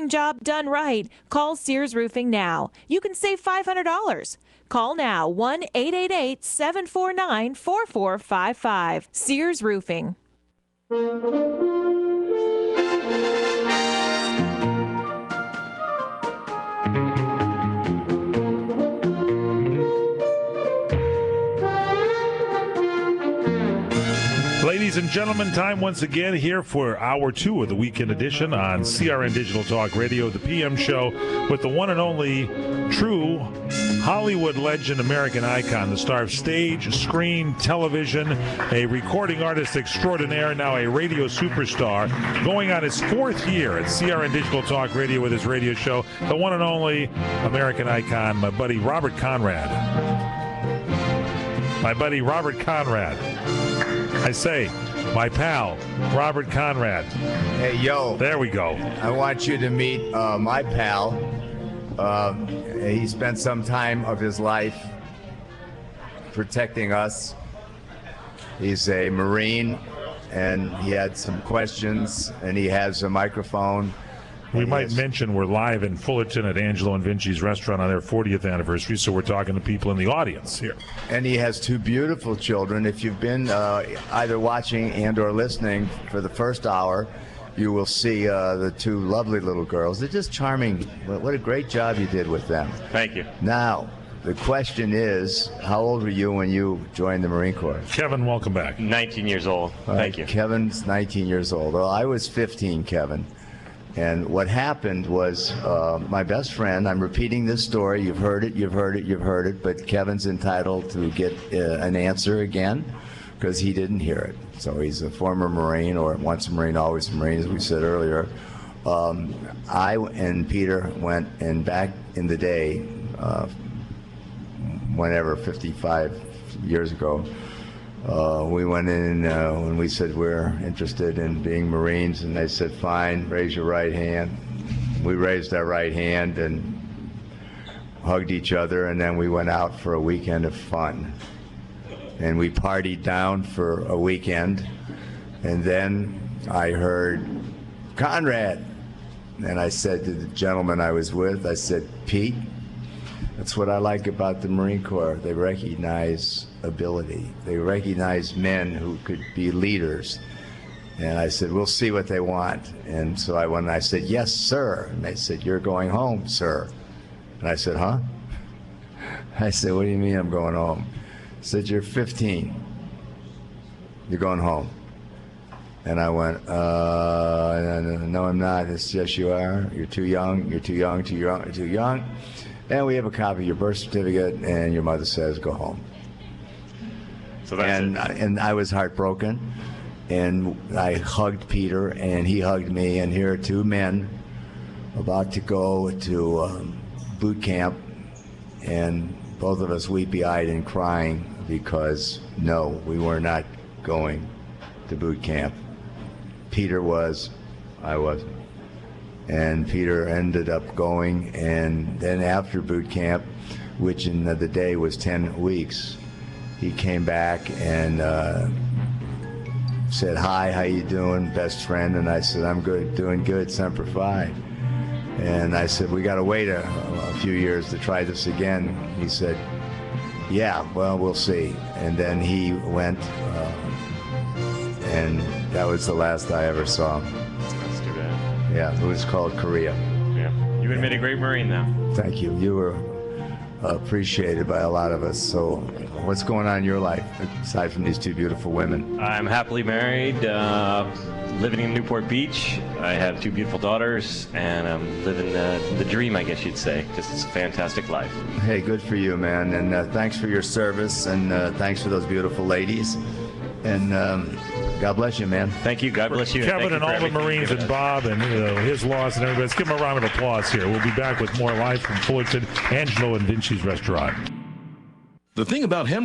Job done right. Call Sears Roofing now. You can save $500. Call now 1-888-749-4455. Sears Roofing. Ladies and gentlemen, time once again here for hour 2 of the weekend edition on CRN Digital Talk Radio, the PM show with the one and only true Hollywood legend, American icon, the star of stage, screen, television, a recording artist extraordinaire, now a radio superstar, going on his 4th year at CRN Digital Talk Radio with his radio show, the one and only American icon, my buddy Robert Conrad. My buddy Robert Conrad. I say, my pal, Robert Conrad. Hey, yo. There we go. I want you to meet my pal. He spent some time of his life protecting us. He's a Marine, and he had some questions, and he has a microphone. We might mention we're live in Fullerton at Angelo and Vinci's restaurant on their 40th anniversary, so we're talking to people in the audience here. And he has 2 beautiful children. If you've been either watching and or listening for the first hour, you will see the 2 lovely little girls. They're just charming. What a great job you did with them. Thank you. Now, the question is, how old were you when you joined the Marine Corps? Kevin, welcome back. 19 years old. Thank you. Kevin's 19 years old. Well, I was 15, Kevin. And what happened was my best friend, I'm repeating this story, you've heard it, but Kevin's entitled to get an answer again because he didn't hear it. So he's a former Marine, or once a Marine, always a Marine, as we said earlier. I and Peter went, and back in the day, whenever, 55 years ago, we went in when we said we're interested in being Marines, and they said, fine, raise your right hand. We raised our right hand and hugged each other, and then we went out for a weekend of fun. And we partied down for a weekend, and then I heard, Conrad. And I said to the gentleman I was with, I said, Pete, that's what I like about the Marine Corps. They recognize ability. They recognize men who could be leaders. And I said, we'll see what they want. And so I went and I said, yes, sir. And they said, you're going home, sir. And I said, huh? I said, what do you mean I'm going home? I said, you're 15. You're going home. And I went, no, I'm not. It's yes, you are. You're too young. You're too young, too young, too young. And we have a copy of your birth certificate, and your mother says, go home. So that's and I was heartbroken, and I hugged Peter, and he hugged me, and here are 2 men about to go to boot camp, and both of us weepy-eyed and crying because, no, we were not going to boot camp. Peter was, I wasn't. And Peter ended up going, and then after boot camp, which in the day was 10 weeks, he came back and said, hi, how you doing, best friend? And I said, I'm good, doing good, Semper Fi. And I said, we got to wait a few years to try this again. He said, yeah, well, we'll see. And then he went, and that was the last I ever saw him. That's too bad. Yeah, it was called Korea. Yeah. You would have made a great Marine, though. Thank you. You were appreciated by a lot of us. So what's going on in your life, aside from these 2 beautiful women? I'm happily married, living in Newport Beach. I have 2 beautiful daughters, and I'm living the dream, I guess you'd say. Just it's a fantastic life. Hey, good for you, man. And thanks for your service, and thanks for those beautiful ladies. And God bless you, man. Thank you. God bless you. Kevin and all the Marines and Bob and his loss and everybody. Let's give him a round of applause here. We'll be back with more live from Fullerton, Angelo and Vinci's restaurant. The thing about him